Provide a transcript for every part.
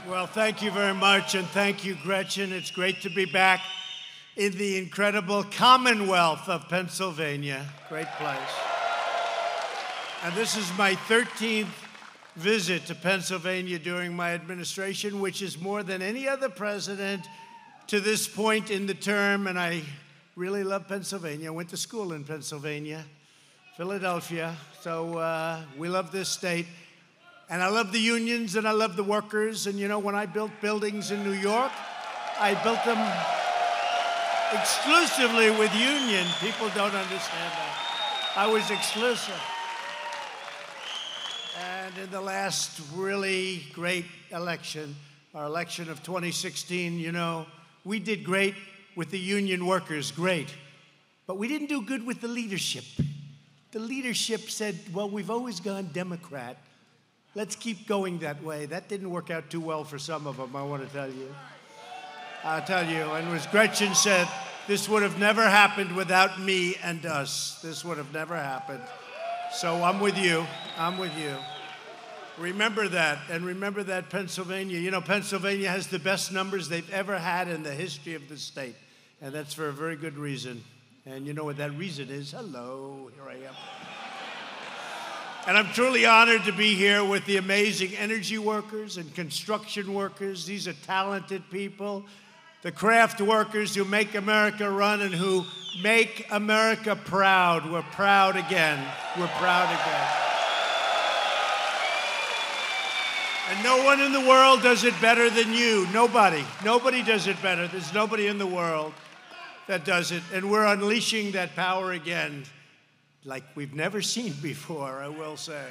Well, thank you very much, and thank you, Gretchen. It's great to be back in the incredible Commonwealth of Pennsylvania. Great place. And this is my 13th visit to Pennsylvania during my administration, which is more than any other president to this point in the term, and I really love Pennsylvania. I went to school in Pennsylvania, Philadelphia, so we love this state. And I love the unions, and I love the workers. And you know, when I built buildings in New York, I built them exclusively with union. People don't understand that. I was exclusive. And in the last really great election, our election of 2016, you know, we did great with the union workers, great. But we didn't do good with the leadership. The leadership said, well, we've always gone Democrat. Let's keep going that way. That didn't work out too well for some of them, I want to tell you. I'll tell you, and as Gretchen said, this would have never happened without me and us. This would have never happened. So I'm with you. I'm with you. Remember that, and remember that Pennsylvania. You know, Pennsylvania has the best numbers they've ever had in the history of the state, and that's for a very good reason. And you know what that reason is? Hello, here I am. And I'm truly honored to be here with the amazing energy workers and construction workers. These are talented people. The craft workers who make America run and who make America proud. We're proud again. We're proud again. And no one in the world does it better than you. Nobody. Nobody does it better. There's nobody in the world that does it. And we're unleashing that power again, like we've never seen before, I will say.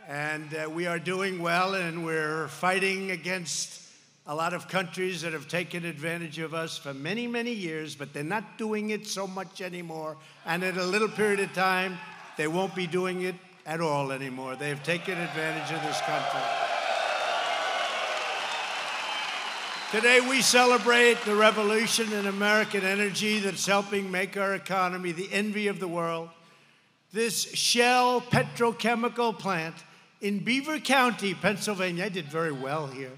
And we are doing well, and we're fighting against a lot of countries that have taken advantage of us for many, many years, but they're not doing it so much anymore. And in a little period of time, they won't be doing it at all anymore. They've taken advantage of this country. Today, we celebrate the revolution in American energy that's helping make our economy the envy of the world. This Shell petrochemical plant in Beaver County, Pennsylvania. I did very well here.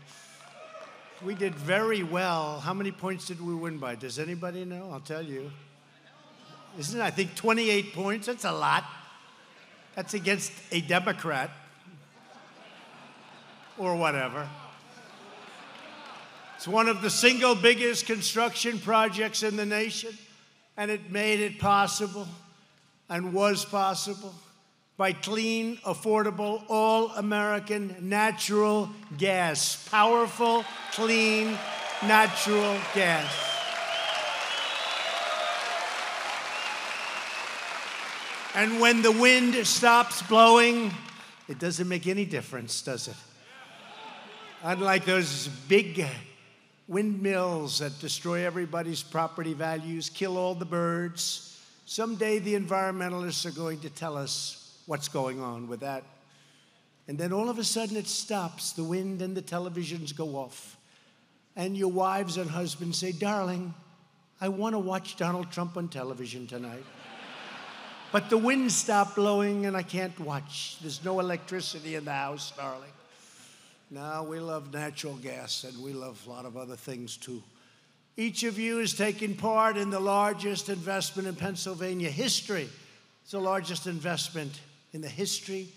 We did very well. How many points did we win by? Does anybody know? I'll tell you. Isn't it, I think, 28 points? That's a lot. That's against a Democrat or whatever. It's one of the single biggest construction projects in the nation, and it made it possible and was possible by clean, affordable, all-American natural gas. Powerful, clean, natural gas. And when the wind stops blowing, it doesn't make any difference, does it? Unlike those big windmills that destroy everybody's property values, kill all the birds, someday the environmentalists are going to tell us what's going on with that. And then all of a sudden it stops. The wind and the televisions go off. And your wives and husbands say, darling, I want to watch Donald Trump on television tonight. But the wind stopped blowing and I can't watch. There's no electricity in the house, darling. No, we love natural gas, and we love a lot of other things too. Each of you is taking part in the largest investment in Pennsylvania history. It's the largest investment in the history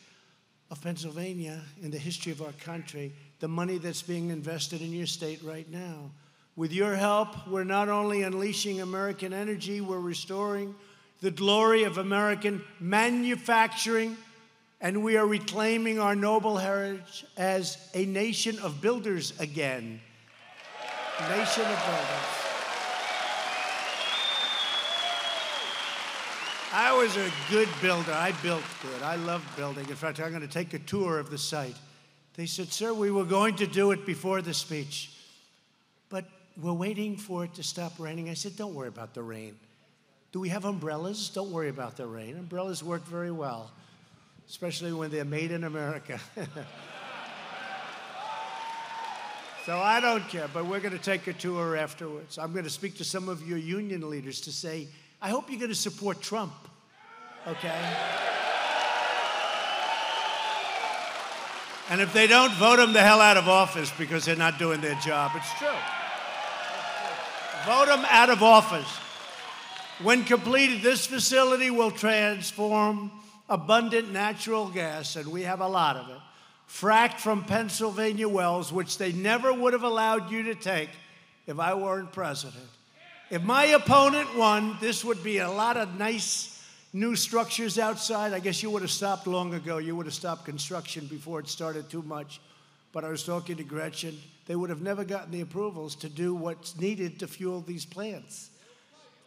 of Pennsylvania, in the history of our country, the money that's being invested in your state right now. With your help, we're not only unleashing American energy, we're restoring the glory of American manufacturing, and we are reclaiming our noble heritage as a nation of builders again. Nation of builders. I was a good builder. I built good. I love building. In fact, I'm going to take a tour of the site. They said, sir, we were going to do it before the speech, but we're waiting for it to stop raining. I said, don't worry about the rain. Do we have umbrellas? Don't worry about the rain. Umbrellas work very well, especially when they're made in America. So I don't care, but we're going to take a tour afterwards. I'm going to speak to some of your union leaders to say, I hope you're going to support Trump, okay? And if they don't, vote them the hell out of office because they're not doing their job. It's true. Vote them out of office. When completed, this facility will transform abundant natural gas, and we have a lot of it, fracked from Pennsylvania wells, which they never would have allowed you to take if I weren't president. If my opponent won, this would be a lot of nice new structures outside. I guess you would have stopped long ago. You would have stopped construction before it started too much. But I was talking to Gretchen. They would have never gotten the approvals to do what's needed to fuel these plants.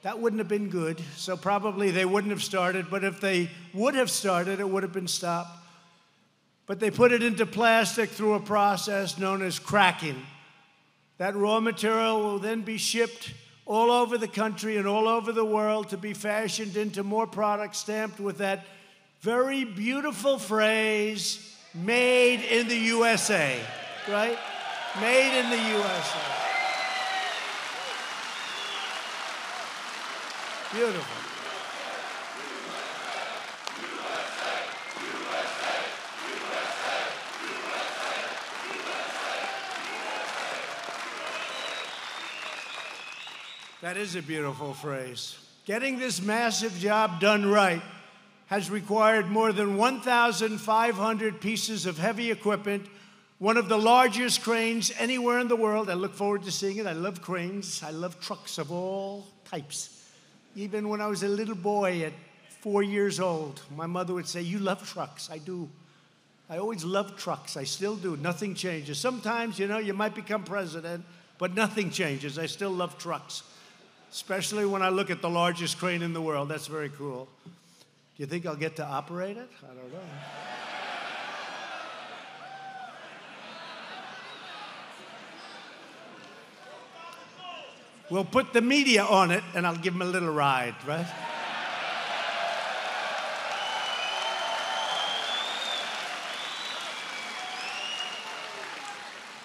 That wouldn't have been good, so probably they wouldn't have started. But if they would have started, it would have been stopped. But they put it into plastic through a process known as cracking. That raw material will then be shipped all over the country and all over the world to be fashioned into more products stamped with that very beautiful phrase, made in the USA, right? Made in the USA. Beautiful. That is a beautiful phrase. Getting this massive job done right has required more than 1,500 pieces of heavy equipment, one of the largest cranes anywhere in the world. I look forward to seeing it. I love cranes. I love trucks of all types. Even when I was a little boy at 4 years old, my mother would say, "You love trucks." I do. I always loved trucks. I still do. Nothing changes. Sometimes, you might become president, but nothing changes. I still love trucks, especially when I look at the largest crane in the world. That's very cool. Do you think I'll get to operate it? I don't know. We'll put the media on it, and I'll give them a little ride, right?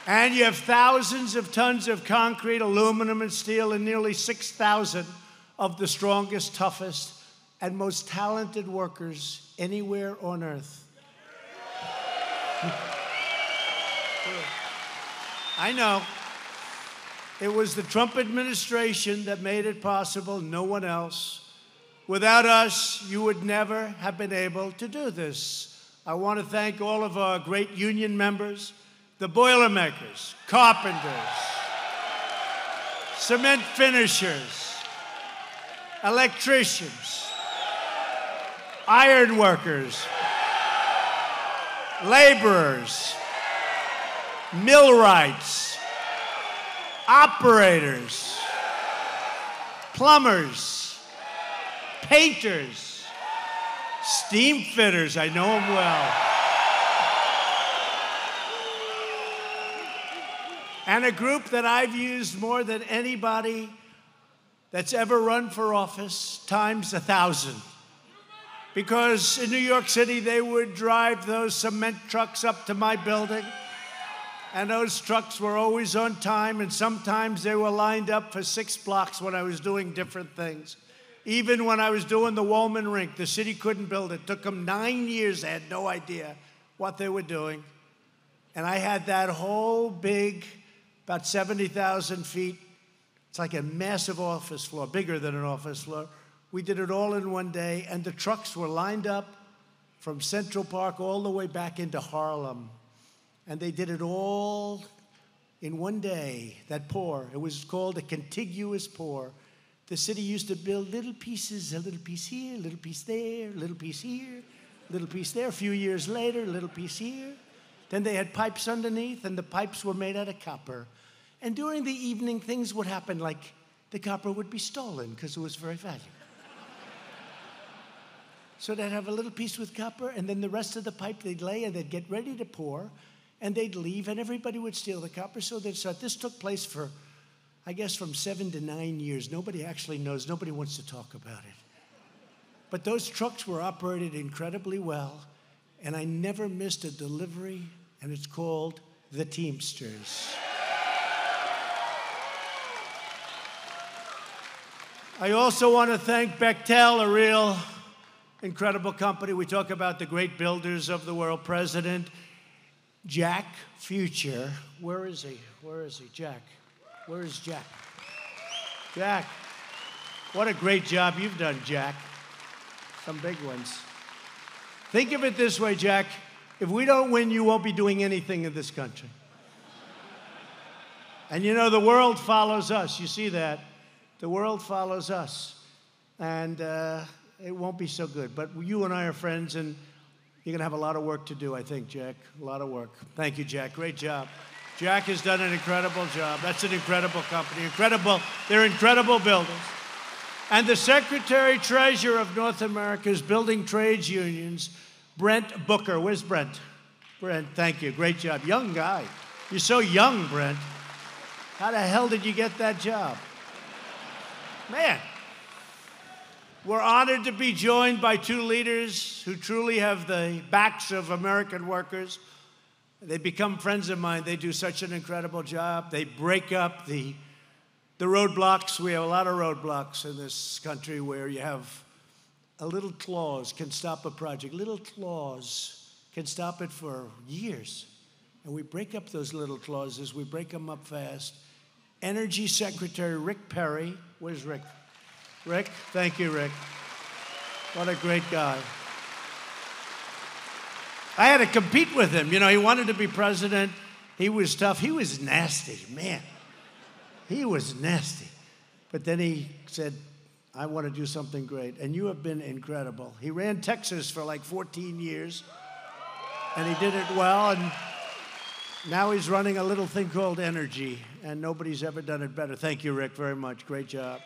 And you have thousands of tons of concrete, aluminum, and steel, and nearly 6,000 of the strongest, toughest, and most talented workers anywhere on earth. I know. It was the Trump administration that made it possible, no one else. Without us, you would never have been able to do this. I want to thank all of our great union members, the Boilermakers, carpenters, cement finishers, electricians, iron workers, laborers, millwrights, operators, plumbers, painters, steam fitters. I know them well. And a group that I've used more than anybody that's ever run for office, times 1,000. Because in New York City, they would drive those cement trucks up to my building. And those trucks were always on time, and sometimes they were lined up for 6 blocks when I was doing different things. Even when I was doing the Wollman Rink, the city couldn't build it. It took them 9 years. They had no idea what they were doing. And I had that whole big, about 70,000 feet. It's like a massive office floor, bigger than an office floor. We did it all in one day, and the trucks were lined up from Central Park all the way back into Harlem. And they did it all in one day, that pour. It was called a contiguous pour. The city used to build little pieces, a little piece here, a little piece there, a little piece here, a little piece there. A few years later, a little piece here. Then they had pipes underneath, and the pipes were made out of copper. And during the evening, things would happen like the copper would be stolen because it was very valuable. So they'd have a little piece with copper, and then the rest of the pipe they'd lay, and they'd get ready to pour. And they'd leave, and everybody would steal the copper. So this took place for, I guess, from 7 to 9 years. Nobody actually knows. Nobody wants to talk about it. But those trucks were operated incredibly well, and I never missed a delivery, and it's called the Teamsters. I also want to thank Bechtel, a real incredible company. We talk about the great builders of the world, President. Jack Future. Where is he? Where is he? Jack. Where is Jack? Jack. What a great job you've done, Jack. Some big ones. Think of it this way, Jack. If we don't win, you won't be doing anything in this country. And you know, the world follows us. You see that? The world follows us. And it won't be so good. But you and I are friends, and you're going to have a lot of work to do, I think, Jack. A lot of work. Thank you, Jack. Great job. Jack has done an incredible job. That's an incredible company. Incredible. They're incredible builders. And the Secretary-Treasurer of North America's Building Trades Unions, Brent Booker. Where's Brent? Brent, thank you. Great job. Young guy. You're so young, Brent. How the hell did you get that job? Man. We're honored to be joined by two leaders who truly have the backs of American workers. They become friends of mine. They do such an incredible job. They break up the roadblocks. We have a lot of roadblocks in this country where you have a little clause can stop a project. Little clause can stop it for years. And we break up those little clauses. We break them up fast. Energy Secretary Rick Perry. Where's Rick? Rick, thank you, Rick. What a great guy. I had to compete with him. You know, he wanted to be president. He was tough. He was nasty, man. He was nasty. But then he said, I want to do something great. And you have been incredible. He ran Texas for like 14 years. And he did it well. And now he's running a little thing called Energy. And nobody's ever done it better. Thank you, Rick, very much. Great job.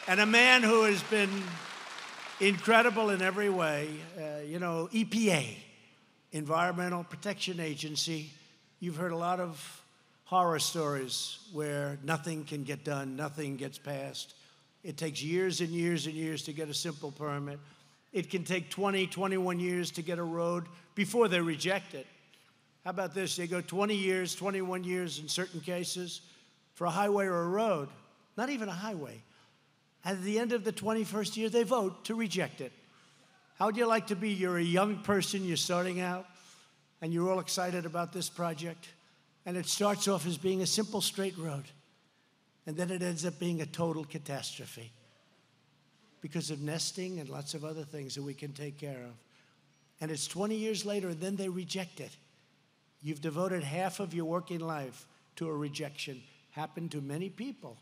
And a man who has been incredible in every way, you know, EPA, Environmental Protection Agency. You've heard a lot of horror stories where nothing can get done, nothing gets passed. It takes years and years and years to get a simple permit. It can take 20, 21 years to get a road before they reject it. How about this? They go 20 years, 21 years in certain cases for a highway or a road, not even a highway. At the end of the 21st year, they vote to reject it. How would you like to be? You're a young person, you're starting out, and you're all excited about this project, and it starts off as being a simple straight road, and then it ends up being a total catastrophe because of nesting and lots of other things that we can take care of. And it's 20 years later, and then they reject it. You've devoted half of your working life to a rejection. Happened to many people.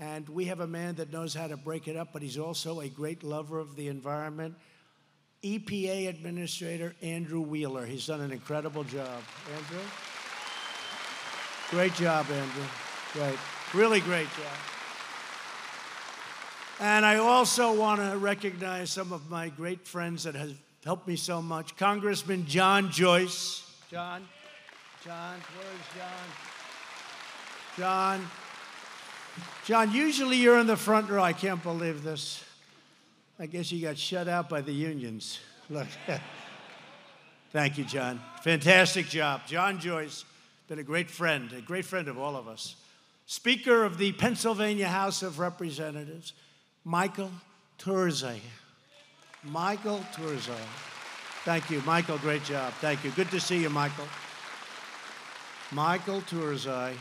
And we have a man that knows how to break it up, but he's also a great lover of the environment. EPA Administrator Andrew Wheeler. He's done an incredible job. Andrew? Great job, Andrew. Great. Really great job. And I also want to recognize some of my great friends that have helped me so much. Congressman John Joyce. John, where's John? John, usually you're in the front row. I can't believe this. I guess you got shut out by the unions. Look. Thank you, John. Fantastic job. John Joyce, been a great friend of all of us. Speaker of the Pennsylvania House of Representatives, Michael Turzai. Michael Turzai. Thank you, Michael. Great job. Thank you. Good to see you, Michael. Michael Turzai.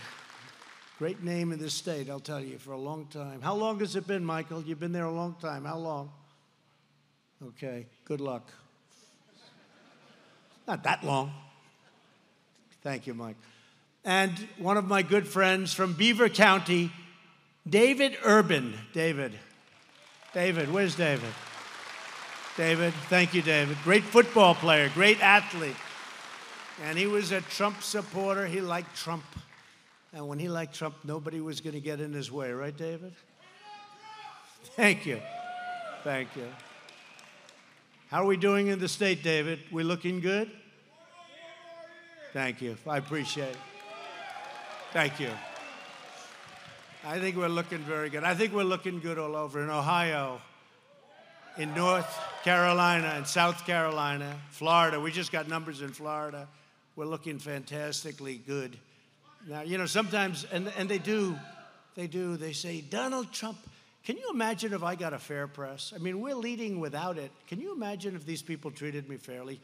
Great name in this state, I'll tell you, for a long time. How long has it been, Michael? You've been there a long time. How long? Okay, good luck. Not that long. Thank you, Mike. And one of my good friends from Beaver County, David Urban. David, where's David? David, thank you, David. Great football player, great athlete. And he was a Trump supporter. He liked Trump. And when he liked Trump, nobody was going to get in his way. Right, David? Thank you. Thank you. How are we doing in the state, David? We looking good? Thank you. I appreciate it. Thank you. I think we're looking very good. I think we're looking good all over in Ohio, in North Carolina, and South Carolina, Florida. We just got numbers in Florida. We're looking fantastically good. Now, you know, sometimes, and they say, Donald Trump, can you imagine if I got a fair press? I mean, we're leading without it. Can you imagine if these people treated me fairly?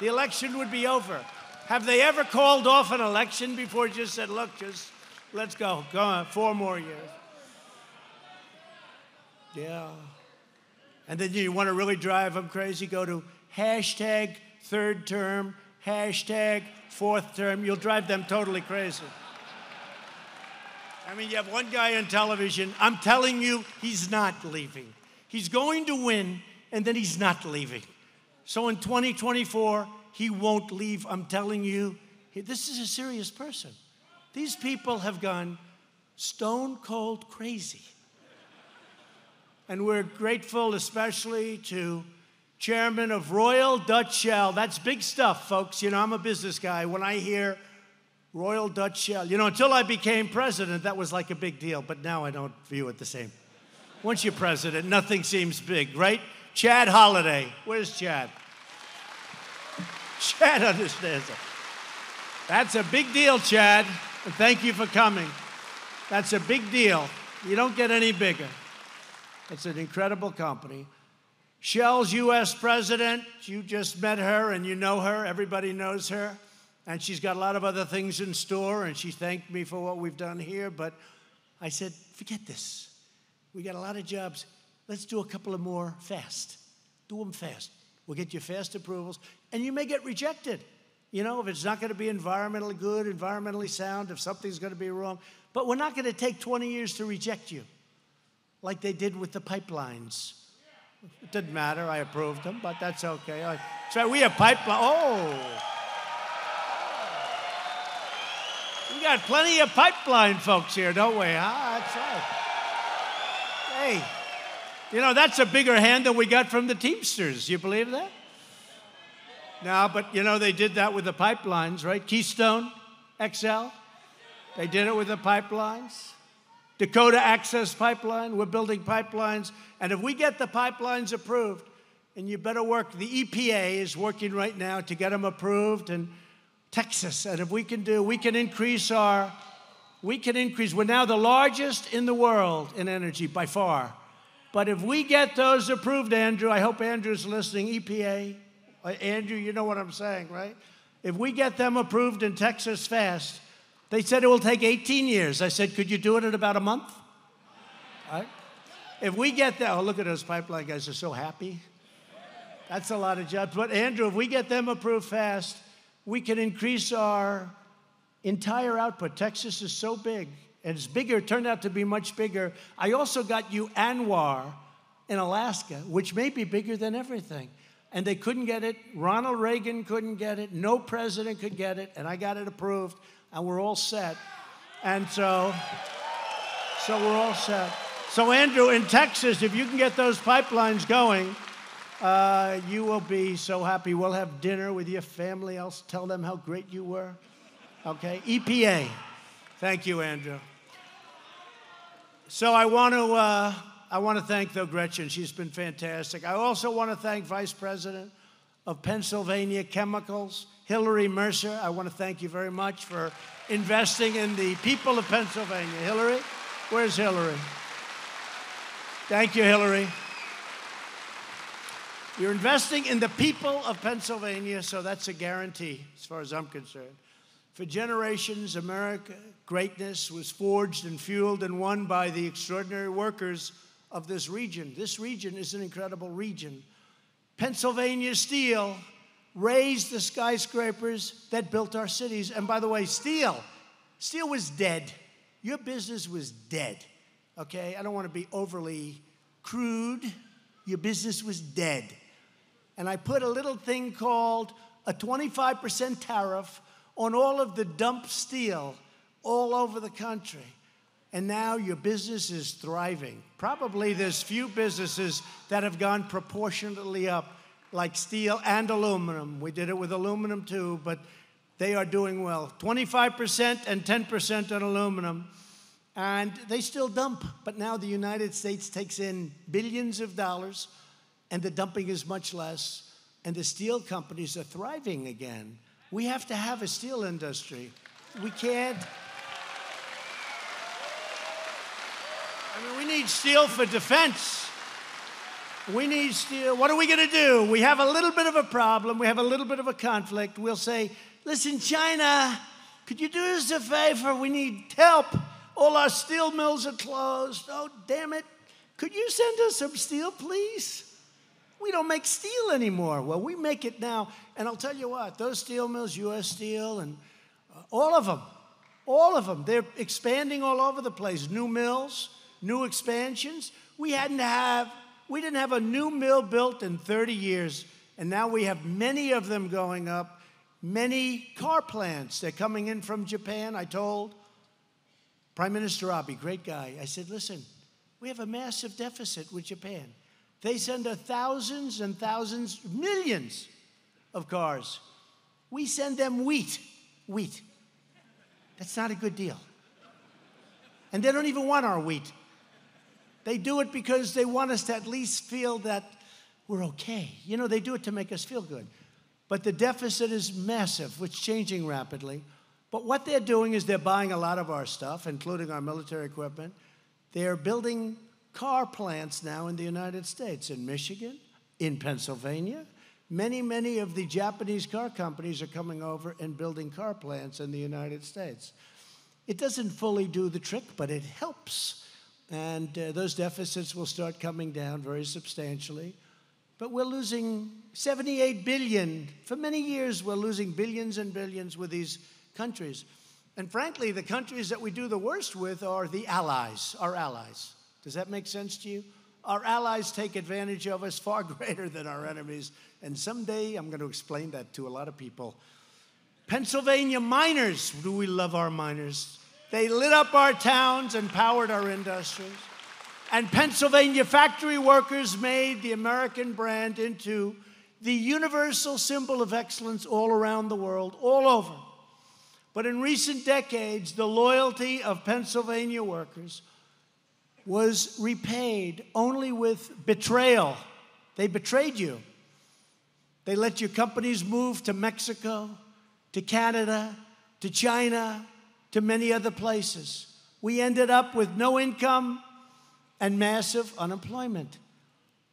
The election would be over. Have they ever called off an election before, just said, look, just let's go. Go on, 4 more years. Yeah. And then you want to really drive them crazy, go to hashtag 3rd term, hashtag 4th term. You'll drive them totally crazy. I mean, you have one guy on television. I'm telling you, he's not leaving. He's going to win, and then he's not leaving. So in 2024, he won't leave. I'm telling you, this is a serious person. These people have gone stone cold crazy. And we're grateful especially to Chairman of Royal Dutch Shell. That's big stuff, folks. You know, I'm a business guy. When I hear Royal Dutch Shell, you know, until I became president, that was like a big deal. But now I don't view it the same. Once you're president, nothing seems big, right? Chad Holiday. Where's Chad? Chad understands it. That's a big deal, Chad. And thank you for coming. That's a big deal. You don't get any bigger. It's an incredible company. Shell's U.S. president, you just met her and you know her. Everybody knows her. And she's got a lot of other things in store, and she thanked me for what we've done here. But I said, forget this. We got a lot of jobs. Let's do a couple of more fast. Do them fast. We'll get you fast approvals. And you may get rejected. You know, if it's not going to be environmentally good, environmentally sound, if something's going to be wrong. But we're not going to take 20 years to reject you, like they did with the pipelines. It didn't matter. I approved them, but that's okay. So we have pipeline. Oh. We got plenty of pipeline folks here, don't we? That's right. Hey, you know, that's a bigger hand than we got from the Teamsters. You believe that? No, but, you know, they did that with the pipelines, right? Keystone XL, they did it with the pipelines. Dakota Access Pipeline, we're building pipelines. And if we get the pipelines approved, and you better work, the EPA is working right now to get them approved, and Texas, and if we can increase, we're now the largest in the world in energy by far. But if we get those approved, Andrew, I hope Andrew's listening, EPA, Andrew, you know what I'm saying, right? If we get them approved in Texas fast, they said it will take 18 years. I said, could you do it in about a month? All right? If we get that, oh, look at those pipeline guys, they're so happy. That's a lot of jobs. But Andrew, if we get them approved fast, we can increase our entire output. Texas is so big, and it's bigger, it turned out to be much bigger. I also got you ANWR in Alaska, which may be bigger than everything. And they couldn't get it. Ronald Reagan couldn't get it. No president could get it. And I got it approved, and we're all set. And so we're all set. So, Andrew, in Texas, if you can get those pipelines going, you will be so happy. We'll have dinner with your family. I'll tell them how great you were. Okay? EPA. Thank you, Andrew. So I want to thank, though, Gretchen. She's been fantastic. I also want to thank Vice President of Pennsylvania Chemicals, Hillary Mercer. I want to thank you very much for investing in the people of Pennsylvania. Hillary? Where's Hillary? Thank you, Hillary. You're investing in the people of Pennsylvania, so that's a guarantee as far as I'm concerned. For generations, America's greatness was forged and fueled and won by the extraordinary workers of this region. This region is an incredible region. Pennsylvania steel raised the skyscrapers that built our cities. And by the way, steel was dead. Your business was dead, okay? I don't want to be overly crude. Your business was dead. And I put a little thing called a 25% tariff on all of the dumped steel all over the country. And now your business is thriving. Probably there's few businesses that have gone proportionately up, like steel and aluminum. We did it with aluminum too, but they are doing well. 25% and 10% on aluminum. And they still dump, but now the United States takes in billions of dollars, and the dumping is much less, and the steel companies are thriving again. We have to have a steel industry. We can't. I mean, we need steel for defense. We need steel. What are we going to do? We have a little bit of a problem. We have a little bit of a conflict. We'll say, listen, China, could you do us a favor? We need help. All our steel mills are closed. Oh, damn it. Could you send us some steel, please? We don't make steel anymore. Well, we make it now. And I'll tell you what, those steel mills, U.S. Steel, and all of them, they're expanding all over the place. New mills, new expansions. We didn't have a new mill built in 30 years, and now we have many of them going up. Many car plants, they're coming in from Japan. I told Prime Minister Abe, great guy, I said, listen, we have a massive deficit with Japan. They send us thousands and thousands, millions of cars. We send them wheat. That's not a good deal. And they don't even want our wheat. They do it because they want us to at least feel that we're okay. You know, they do it to make us feel good. But the deficit is massive, it's changing rapidly. But what they're doing is they're buying a lot of our stuff, including our military equipment. They're building car plants now in the United States, in Michigan, in Pennsylvania. Many of the Japanese car companies are coming over and building car plants in the United States. It doesn't fully do the trick, but it helps. And those deficits will start coming down very substantially. But we're losing $78 billion. For many years, we're losing billions and billions with these countries. And frankly, the countries that we do the worst with are the allies, our allies. Does that make sense to you? Our allies take advantage of us far greater than our enemies. And someday, I'm going to explain that to a lot of people. Pennsylvania miners, do we love our miners? They lit up our towns and powered our industries. And Pennsylvania factory workers made the American brand into the universal symbol of excellence all around the world, all over. But in recent decades, the loyalty of Pennsylvania workers was repaid only with betrayal. They betrayed you. They let your companies move to Mexico, to Canada, to China, to many other places. We ended up with no income and massive unemployment.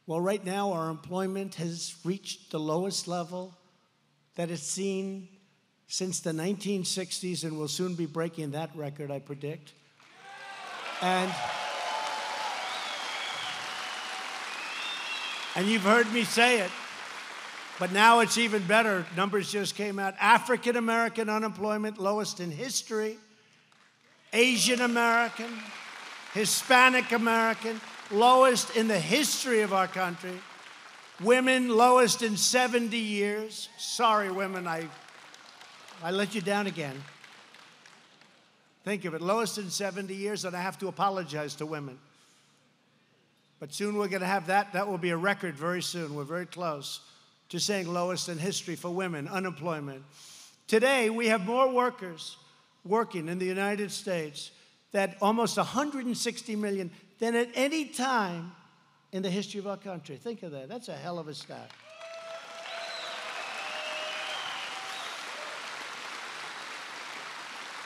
Well, right now, our employment has reached the lowest level that it's seen since the 1960s, and we'll soon be breaking that record, I predict. And you've heard me say it, but now it's even better. Numbers just came out. African American unemployment, lowest in history. Asian American, Hispanic American, lowest in the history of our country. Women, lowest in 70 years. Sorry, women, I let you down again. Think of it, lowest in 70 years, and I have to apologize to women. But soon we're going to have that. That will be a record very soon. We're very close to saying lowest in history for women, unemployment. Today, we have more workers working in the United States, that almost 160 million, than at any time in the history of our country. Think of that. That's a hell of a stat.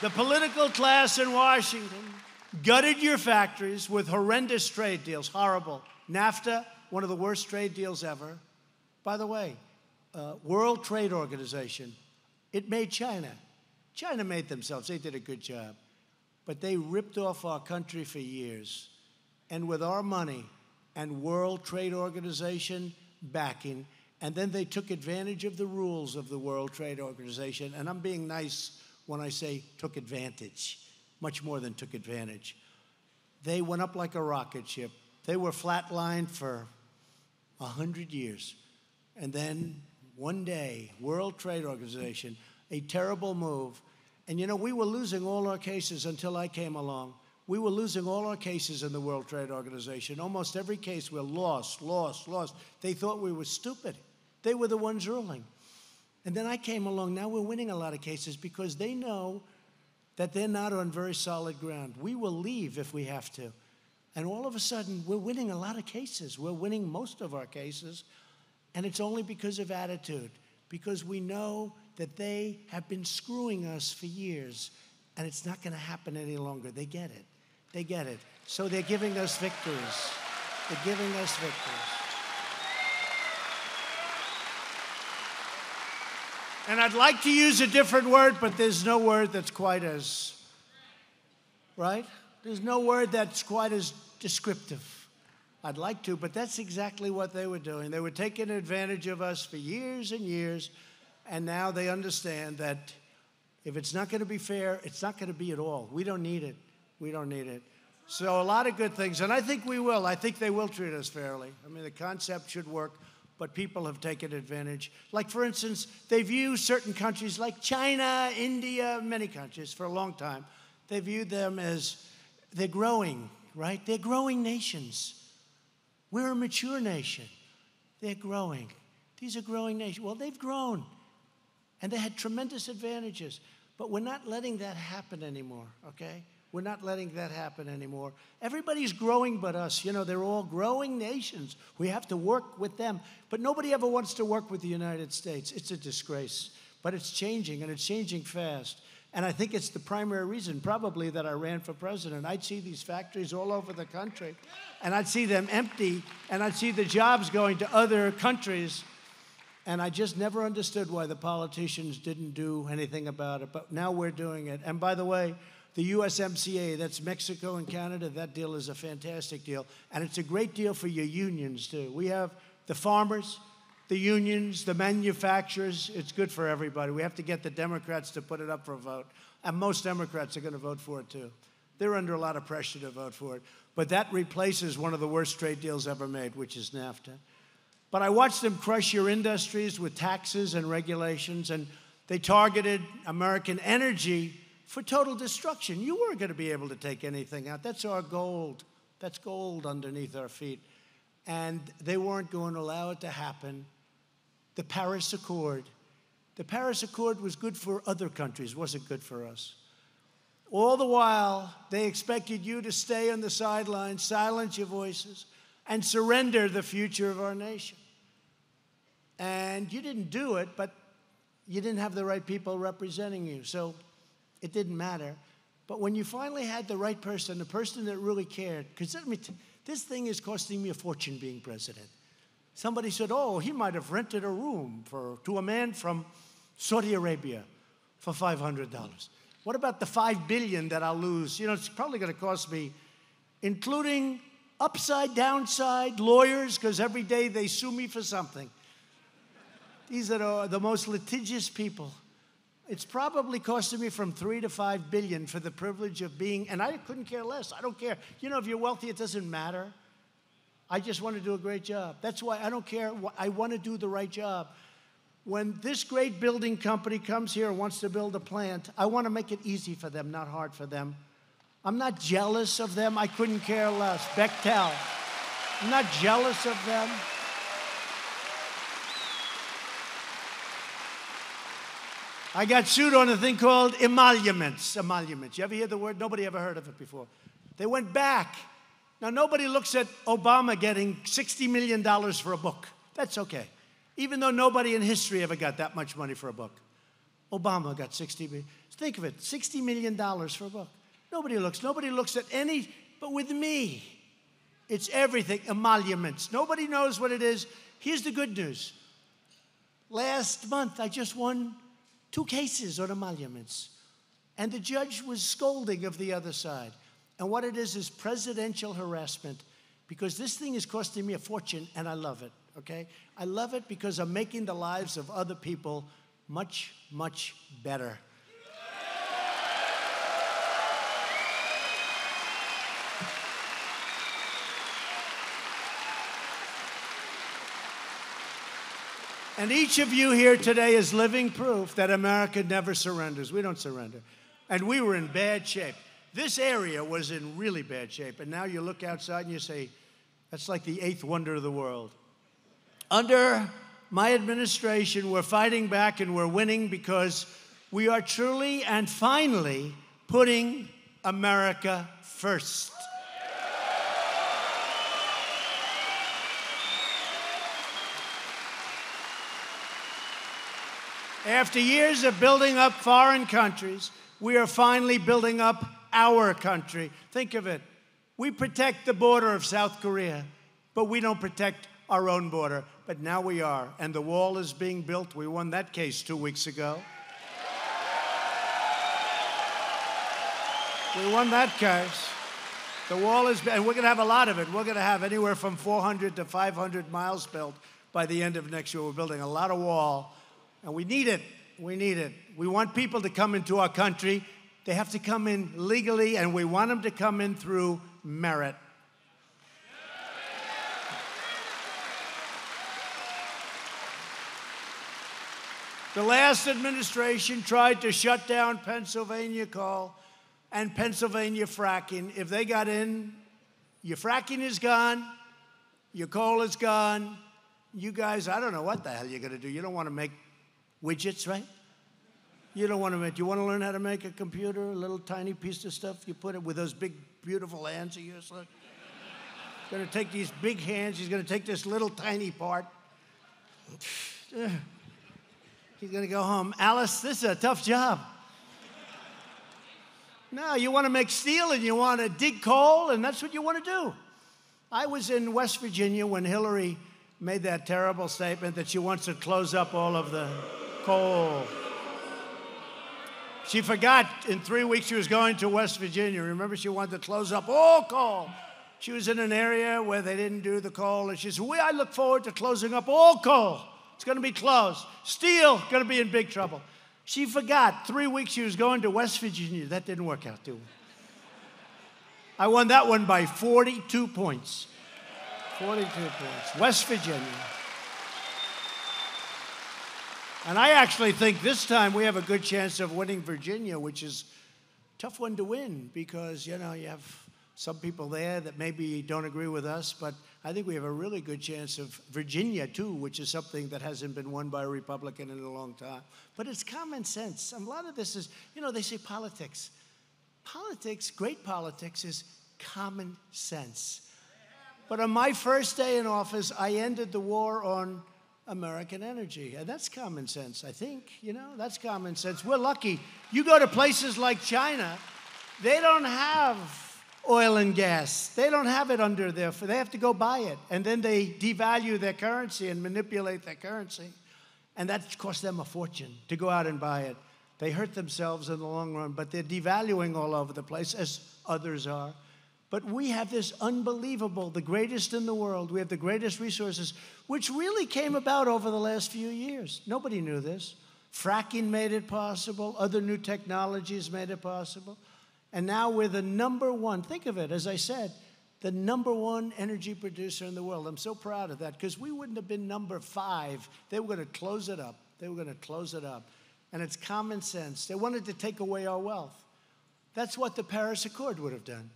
The political class in Washington gutted your factories with horrendous trade deals, horrible. NAFTA, one of the worst trade deals ever. By the way, World Trade Organization, it made China. China made themselves. They did a good job. But they ripped off our country for years. And with our money and World Trade Organization backing, and then they took advantage of the rules of the World Trade Organization. And I'm being nice when I say took advantage, much more than took advantage. They went up like a rocket ship. They were flatlined for 100 years. And then one day, World Trade Organization, a terrible move. And you know, we were losing all our cases until I came along. We were losing all our cases in the World Trade Organization. Almost every case we're lost. They thought we were stupid. They were the ones ruling. And then I came along. Now we're winning a lot of cases because they know that they're not on very solid ground. We will leave if we have to. And all of a sudden, we're winning a lot of cases. We're winning most of our cases. And it's only because of attitude, because we know that they have been screwing us for years, and it's not going to happen any longer. They get it. They get it. So they're giving us victories. They're giving us victories. And I'd like to use a different word, but there's no word that's quite as, right? There's no word that's quite as descriptive. I'd like to, but that's exactly what they were doing. They were taking advantage of us for years and years, and now they understand that if it's not going to be fair, it's not going to be at all. We don't need it. We don't need it. So a lot of good things, and I think we will. I think they will treat us fairly. I mean, the concept should work, but people have taken advantage. Like, for instance, they view certain countries like China, India, many countries for a long time. They viewed them as they're growing, right? They're growing nations. We're a mature nation. They're growing. These are growing nations. Well, they've grown, and they had tremendous advantages. But we're not letting that happen anymore, okay? We're not letting that happen anymore. Everybody's growing but us. You know, they're all growing nations. We have to work with them. But nobody ever wants to work with the United States. It's a disgrace. But it's changing, and it's changing fast. And I think it's the primary reason, probably, that I ran for president. I'd see these factories all over the country, and I'd see them empty, and I'd see the jobs going to other countries, and I just never understood why the politicians didn't do anything about it. But now we're doing it. And by the way, the USMCA, that's Mexico and Canada, that deal is a fantastic deal. And it's a great deal for your unions, too. We have the farmers, the unions, the manufacturers. It's good for everybody. We have to get the Democrats to put it up for a vote. And most Democrats are going to vote for it, too. They're under a lot of pressure to vote for it. But that replaces one of the worst trade deals ever made, which is NAFTA. But I watched them crush your industries with taxes and regulations, and they targeted American energy for total destruction. You weren't going to be able to take anything out. That's our gold. That's gold underneath our feet. And they weren't going to allow it to happen. The Paris Accord. The Paris Accord was good for other countries, wasn't good for us. All the while, they expected you to stay on the sidelines, silence your voices, and surrender the future of our nation. And you didn't do it, but you didn't have the right people representing you, so it didn't matter. But when you finally had the right person, the person that really cared, because this thing is costing me a fortune being president. Somebody said, oh, he might have rented a room to a man from Saudi Arabia for $500. What about the $5 billion that I'll lose? You know, it's probably going to cost me, including upside, downside, lawyers, because every day they sue me for something. These are the most litigious people. It's probably costing me from $3 to $5 billion for the privilege of being, and I couldn't care less. I don't care. You know, if you're wealthy, it doesn't matter. I just want to do a great job. That's why I don't care. I want to do the right job. When this great building company comes here and wants to build a plant, I want to make it easy for them, not hard for them. I'm not jealous of them. I couldn't care less. Bechtel. I'm not jealous of them. I got sued on a thing called emoluments. Emoluments. You ever hear the word? Nobody ever heard of it before. They went back. Now, nobody looks at Obama getting $60 million for a book. That's okay. Even though nobody in history ever got that much money for a book. Obama got $60 million. Think of it, $60 million for a book. Nobody looks at any, but with me, it's everything, emoluments. Nobody knows what it is. Here's the good news. Last month, I just won 2 cases on emoluments. And the judge was scolding of the other side. And what it is presidential harassment, because this thing is costing me a fortune, and I love it, okay? I love it because I'm making the lives of other people much, much better. And each of you here today is living proof that America never surrenders. We don't surrender. And we were in bad shape. This area was in really bad shape. And now you look outside and you say, that's like the 8th wonder of the world. Under my administration, we're fighting back and we're winning because we are truly and finally putting America first. After years of building up foreign countries, we are finally building up our country. Think of it. We protect the border of South Korea, but we don't protect our own border, but now we are. And the wall is being built. We won that case 2 weeks ago. We won that case. The wall is, and we're going to have a lot of it. We're going to have anywhere from 400 to 500 miles built by the end of next year. We're building a lot of wall, and we need it. We need it. We want people to come into our country. They have to come in legally, and we want them to come in through merit. The last administration tried to shut down Pennsylvania coal and Pennsylvania fracking. If they got in, your fracking is gone, your coal is gone. You guys, I don't know what the hell you're going to do. You don't want to make widgets, right? You don't want to make, you want to learn how to make a computer, a little tiny piece of stuff? You put it with those big, beautiful hands of yours. Look. He's going to take these big hands. He's going to take this little tiny part. He's going to go home. Alice, this is a tough job. No, you want to make steel and you want to dig coal, and that's what you want to do. I was in West Virginia when Hillary made that terrible statement that she wants to close up all of the coal. She forgot in 3 weeks she was going to West Virginia. Remember, she wanted to close up all coal. She was in an area where they didn't do the coal, and she said, I look forward to closing up all coal. It's going to be closed. Steel, going to be in big trouble. She forgot 3 weeks she was going to West Virginia. That didn't work out too well. I won that one by 42 points. 42 points. West Virginia. And I actually think this time we have a good chance of winning Virginia, which is a tough one to win because, you know, you have some people there that maybe don't agree with us, but I think we have a really good chance of Virginia, too, which is something that hasn't been won by a Republican in a long time. But it's common sense. A lot of this is, you know, they say politics. Politics, great politics, is common sense. But on my first day in office, I ended the war on American energy. And that's common sense, I think. You know, that's common sense. We're lucky. You go to places like China, they don't have oil and gas. They don't have it under there. They have to go buy it. And then they devalue their currency and manipulate their currency. And that costs them a fortune to go out and buy it. They hurt themselves in the long run, but they're devaluing all over the place, as others are. But we have this unbelievable, the greatest in the world. We have the greatest resources, which really came about over the last few years. Nobody knew this. Fracking made it possible. Other new technologies made it possible. And now we're the number one, think of it, as I said, the number one energy producer in the world. I'm so proud of that because we wouldn't have been number 5. They were going to close it up. They were going to close it up. And it's common sense. They wanted to take away our wealth. That's what the Paris Accord would have done.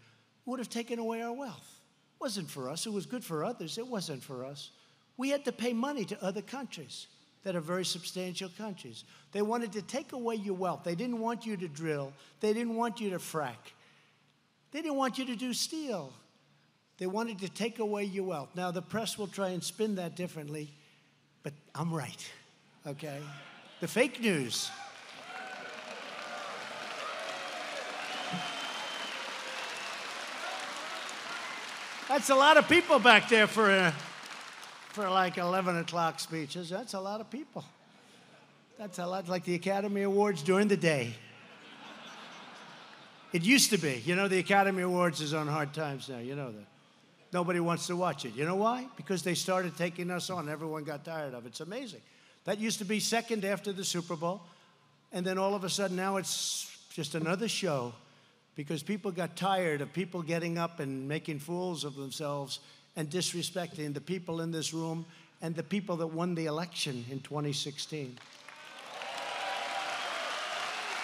It would have taken away our wealth. It wasn't for us. It was good for others. It wasn't for us. We had to pay money to other countries that are very substantial countries. They wanted to take away your wealth. They didn't want you to drill. They didn't want you to frack. They didn't want you to do steel. They wanted to take away your wealth. Now, the press will try and spin that differently, but I'm right, okay? The fake news. That's a lot of people back there for like 11 o'clock speeches. That's a lot of people. That's a lot like the Academy Awards during the day. It used to be. You know, the Academy Awards is on hard times now. You know that. Nobody wants to watch it. You know why? Because they started taking us on. Everyone got tired of it. It's amazing. That used to be second after the Super Bowl. And then all of a sudden now it's just another show because people got tired of people getting up and making fools of themselves and disrespecting the people in this room and the people that won the election in 2016.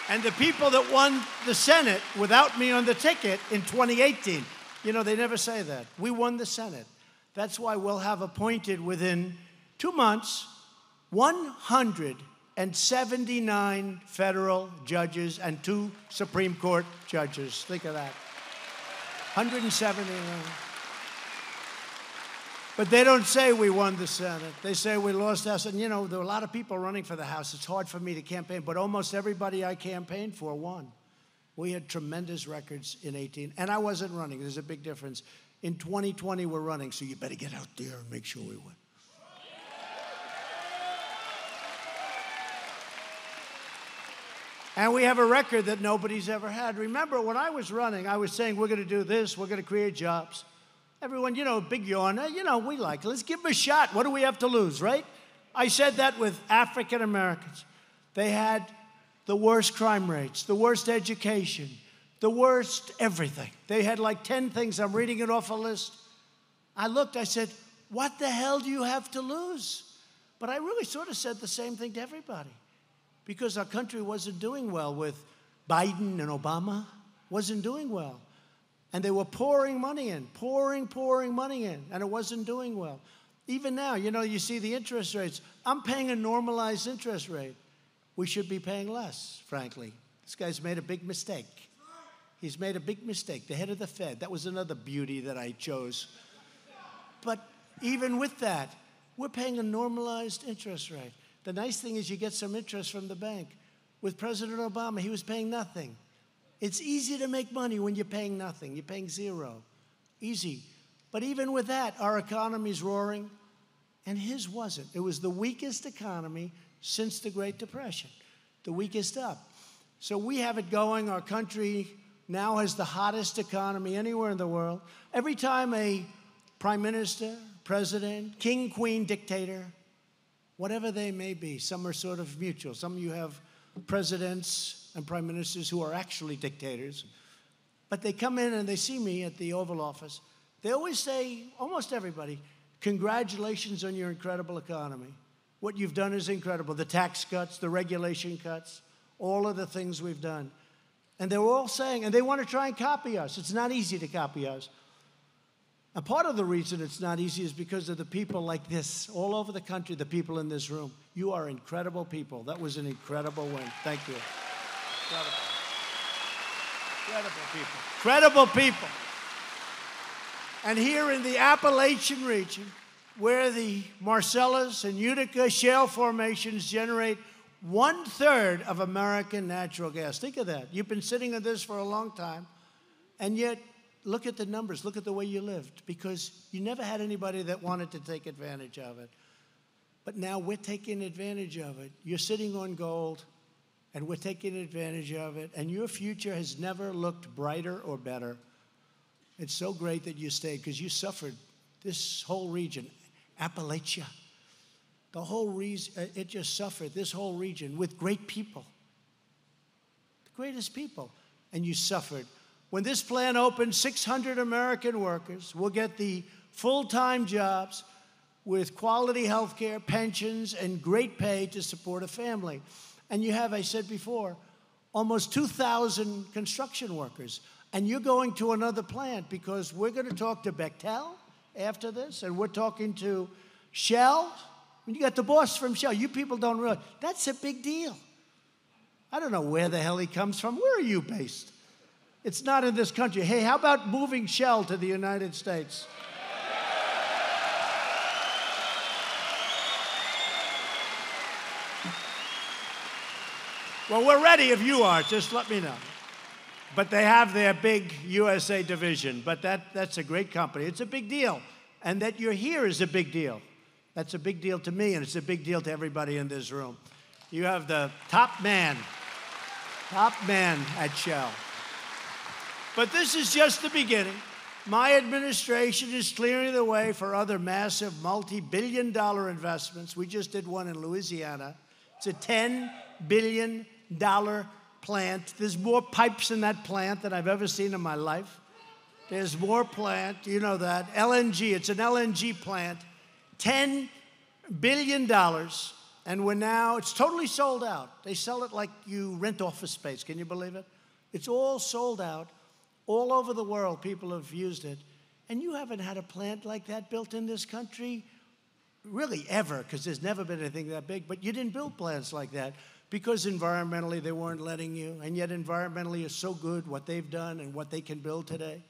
And the people that won the Senate without me on the ticket in 2018. You know, they never say that. We won the Senate. That's why we'll have appointed within 2 months 179 federal judges and 2 Supreme Court judges. Think of that. 179. But they don't say we won the Senate. They say we lost the House. And, you know, there were a lot of people running for the House. It's hard for me to campaign, but almost everybody I campaigned for won. We had tremendous records in 18, and I wasn't running. There's a big difference. In 2020, we're running, so you better get out there and make sure we win. And we have a record that nobody's ever had. Remember, when I was running, I was saying, we're going to do this, we're going to create jobs. Everyone, big yawn, we like it. Let's give them a shot. What do we have to lose, right? I said that with African Americans. They had the worst crime rates, the worst education, the worst everything. They had like 10 things. I'm reading it off a list. I looked, I said, what the hell do you have to lose? But I really sort of said the same thing to everybody, because our country wasn't doing well with Biden and Obama, wasn't doing well. And they were pouring money in, pouring money in, and it wasn't doing well. Even now, you see the interest rates. I'm paying a normalized interest rate. We should be paying less, frankly. This guy's made a big mistake. He's made a big mistake. The head of the Fed, that was another beauty that I chose. But even with that, we're paying a normalized interest rate. The nice thing is you get some interest from the bank. With President Obama, he was paying nothing. It's easy to make money when you're paying nothing. You're paying zero. Easy. But even with that, our economy's roaring, and his wasn't. It was the weakest economy since the Great Depression, the weakest up. So we have it going. Our country now has the hottest economy anywhere in the world. Every time a prime minister, president, king, queen, dictator, whatever they may be, some are sort of mutual. Some of you have presidents and prime ministers who are actually dictators. But they come in and they see me at the Oval Office. They always say, almost everybody, congratulations on your incredible economy. What you've done is incredible. The tax cuts, the regulation cuts, all of the things we've done. And they're all saying, and they want to try and copy us. It's not easy to copy us. And part of the reason it's not easy is because of the people like this, all over the country, the people in this room. You are incredible people. That was an incredible win. Thank you. Incredible. Incredible people. Incredible people. And here in the Appalachian region, where the Marcellus and Utica shale formations generate 1/3 of American natural gas. Think of that. You've been sitting on this for a long time, and yet look at the numbers. Look at the way you lived, because you never had anybody that wanted to take advantage of it. But now we're taking advantage of it. You're sitting on gold, and we're taking advantage of it, and your future has never looked brighter or better. It's so great that you stayed, because you suffered. This whole region, Appalachia, the whole region, it just suffered, this whole region, with great people, the greatest people, and you suffered. When this plant opens, 600 American workers will get the full-time jobs with quality health care, pensions, and great pay to support a family. And you have, I said before, almost 2,000 construction workers. And you're going to another plant, because we're going to talk to Bechtel after this, and we're talking to Shell. When you got the boss from Shell, you people don't realize, that's a big deal. I don't know where the hell he comes from. Where are you based? It's not in this country. Hey, how about moving Shell to the United States? Well, we're ready if you are. Just let me know. But they have their big USA division. But that's a great company. It's a big deal. And that you're here is a big deal. That's a big deal to me, and it's a big deal to everybody in this room. You have the top man at Shell. But this is just the beginning. My administration is clearing the way for other massive multi-billion-dollar investments. We just did one in Louisiana. It's a $10 billion plant. There's more pipes in that plant than I've ever seen in my life. There's more plant, you know that. LNG, it's an LNG plant. $10 billion, and it's totally sold out. They sell it like you rent office space. Can you believe it? It's all sold out. All over the world, people have used it. And you haven't had a plant like that built in this country, really ever, because there's never been anything that big. But you didn't build plants like that because environmentally they weren't letting you. And yet environmentally is so good what they've done and what they can build today.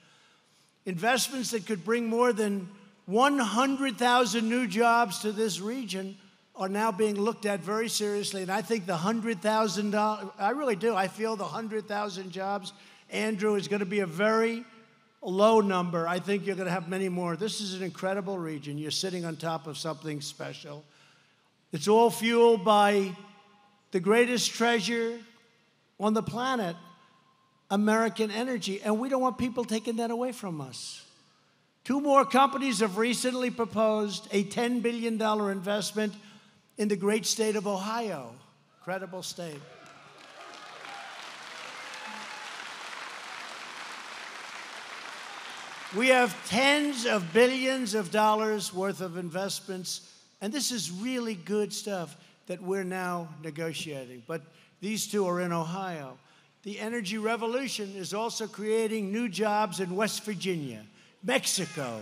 Investments that could bring more than 100,000 new jobs to this region are now being looked at very seriously. And I think the $100,000, I really do. I feel the 100,000 jobs, Andrew, is going to be a very low number. I think you're going to have many more. This is an incredible region. You're sitting on top of something special. It's all fueled by the greatest treasure on the planet, American energy, and we don't want people taking that away from us. 2 more companies have recently proposed a $10 billion investment in the great state of Ohio. Incredible state. We have tens of billions of dollars worth of investments, and this is really good stuff that we're now negotiating. But these 2 are in Ohio. The energy revolution is also creating new jobs in West Virginia, Mexico,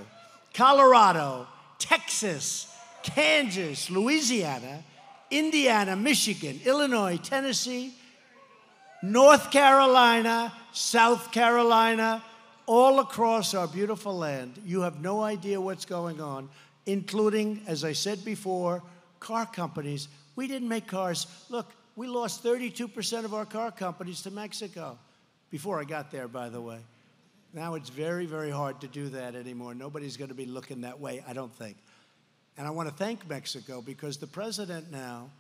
Colorado, Texas, Kansas, Louisiana, Indiana, Michigan, Illinois, Tennessee, North Carolina, South Carolina, all across our beautiful land. You have no idea what's going on, including, as I said before, car companies. We didn't make cars. Look, we lost 32% of our car companies to Mexico. Before I got there, by the way. Now it's very, very hard to do that anymore. Nobody's going to be looking that way, I don't think. And I want to thank Mexico because the president now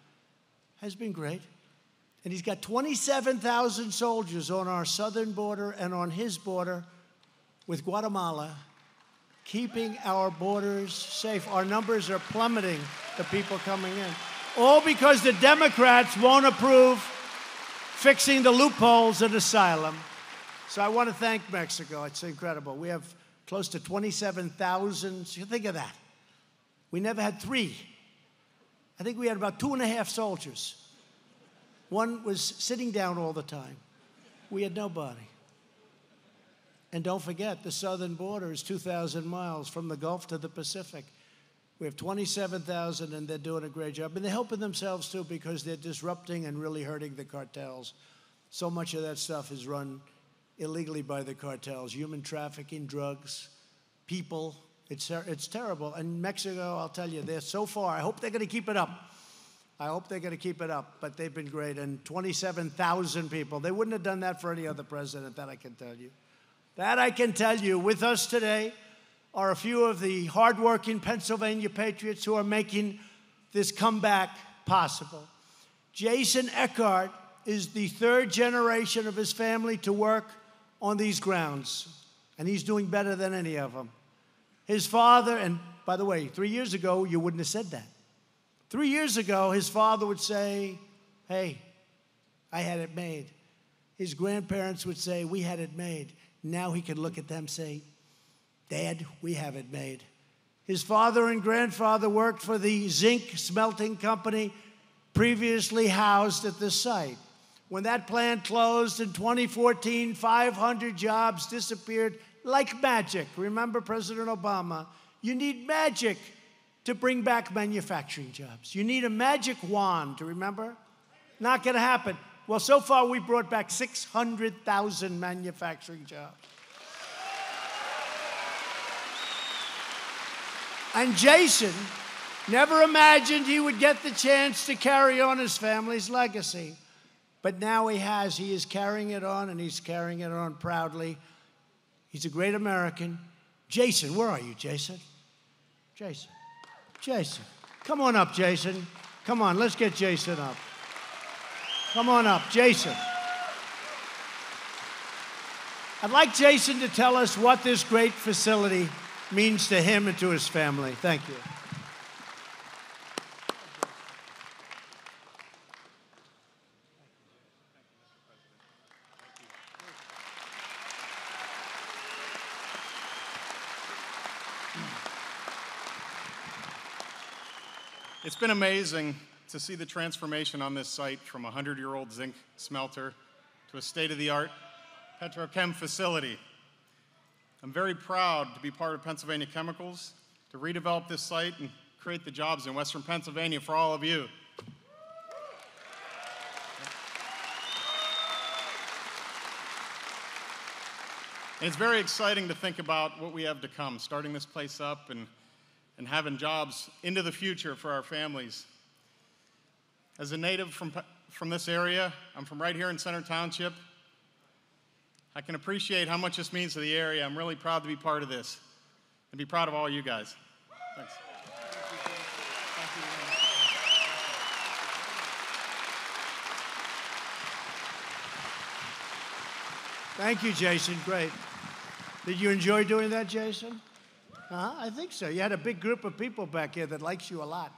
has been great. And he's got 27,000 soldiers on our southern border and on his border with Guatemala, keeping our borders safe. Our numbers are plummeting, the people coming in. All because the Democrats won't approve fixing the loopholes in asylum. So I want to thank Mexico. It's incredible. We have close to 27,000. Think of that. We never had 3. I think we had about 2.5 soldiers. One was sitting down all the time. We had nobody. And don't forget, the southern border is 2,000 miles from the Gulf to the Pacific. We have 27,000, and they're doing a great job. And they're helping themselves, too, because they're disrupting and really hurting the cartels. So much of that stuff is run illegally by the cartels. Human trafficking, drugs, people. It's terrible. And Mexico, I'll tell you, they're so far. I hope they're going to keep it up. I hope they're going to keep it up. But they've been great. And 27,000 people. They wouldn't have done that for any other president, that I can tell you. That I can tell you. With us today are a few of the hardworking Pennsylvania patriots who are making this comeback possible. Jason Eckhart is the 3rd generation of his family to work on these grounds, and he's doing better than any of them. His father, and by the way, 3 years ago, you wouldn't have said that. 3 years ago, his father would say, hey, I had it made. His grandparents would say, we had it made. Now he can look at them and say, Dad, we have it made. His father and grandfather worked for the zinc smelting company previously housed at this site. When that plant closed in 2014, 500 jobs disappeared like magic. Remember President Obama? You need magic to bring back manufacturing jobs. You need a magic wand, remember? Not going to happen. Well, so far we brought back 600,000 manufacturing jobs. And Jason never imagined he would get the chance to carry on his family's legacy. But now he has. He is carrying it on, and he's carrying it on proudly. He's a great American. Jason, where are you, Jason? Jason. Jason. Come on up, Jason. Come on, let's get Jason up. Come on up, Jason. I'd like Jason to tell us what this great facility means to him and to his family. Thank you. It's been amazing to see the transformation on this site from a 100-year-old zinc smelter to a state-of-the-art petrochem facility. I'm very proud to be part of Pennsylvania Chemicals, to redevelop this site and create the jobs in Western Pennsylvania for all of you. And it's very exciting to think about what we have to come, starting this place up and having jobs into the future for our families. As a native from this area, I'm from right here in Center Township. I can appreciate how much this means to the area. I'm really proud to be part of this and be proud of all you guys. Thanks. Thank you, Jason. Great. Did you enjoy doing that, Jason? I think so. You had a big group of people back here that likes you a lot.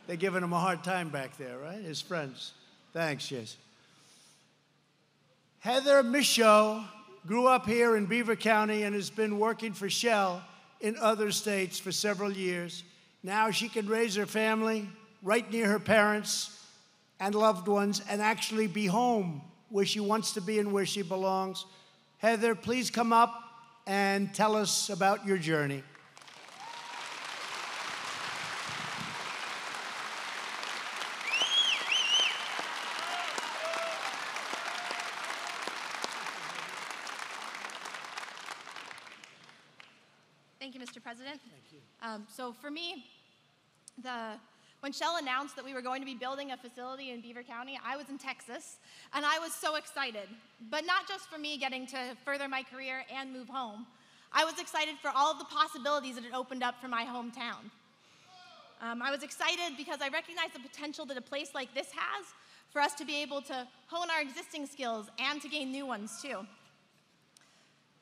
They're giving him a hard time back there, right? His friends. Thanks, Jason. Heather Michaud grew up here in Beaver County and has been working for Shell in other states for several years. Now she can raise her family right near her parents and loved ones and actually be home where she wants to be and where she belongs. Heather, please come up and tell us about your journey. Thank you, Mr. President. Thank you. So for me, when Shell announced that we were going to be building a facility in Beaver County, I was in Texas, and I was so excited. But not just for me getting to further my career and move home. I was excited for all of the possibilities that it opened up for my hometown. I was excited because I recognized the potential that a place like this has for us to be able to hone our existing skills and to gain new ones, too.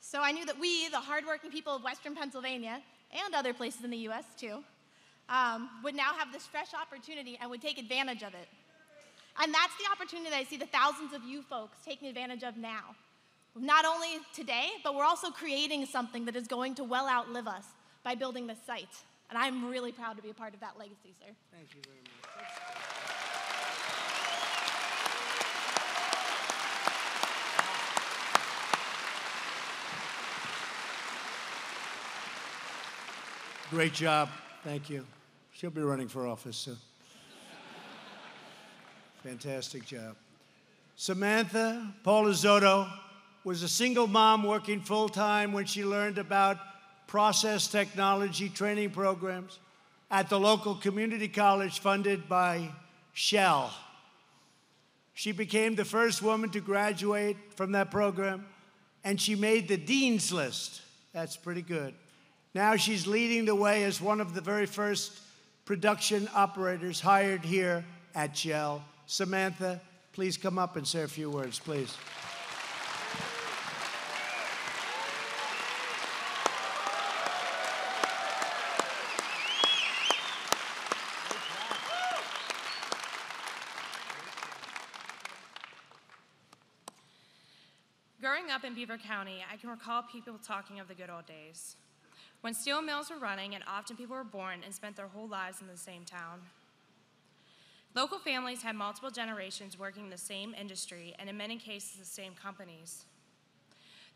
So I knew that we, the hardworking people of Western Pennsylvania, and other places in the US too, would now have this fresh opportunity and would take advantage of it. And that's the opportunity that I see the thousands of you folks taking advantage of now. Not only today, but we're also creating something that is going to well outlive us by building this site. And I'm really proud to be a part of that legacy, sir. Thank you very much. Great job. Thank you. She'll be running for office soon. Fantastic job. Samantha Paulizotto was a single mom working full-time when she learned about process technology training programs at the local community college funded by Shell. She became the first woman to graduate from that program, and she made the dean's list. That's pretty good. Now she's leading the way as one of the very first production operators hired here at Shell. Samantha, please come up and say a few words, please. Growing up in Beaver County, I can recall people talking of the good old days, when steel mills were running and often people were born and spent their whole lives in the same town. Local families had multiple generations working in the same industry and in many cases the same companies.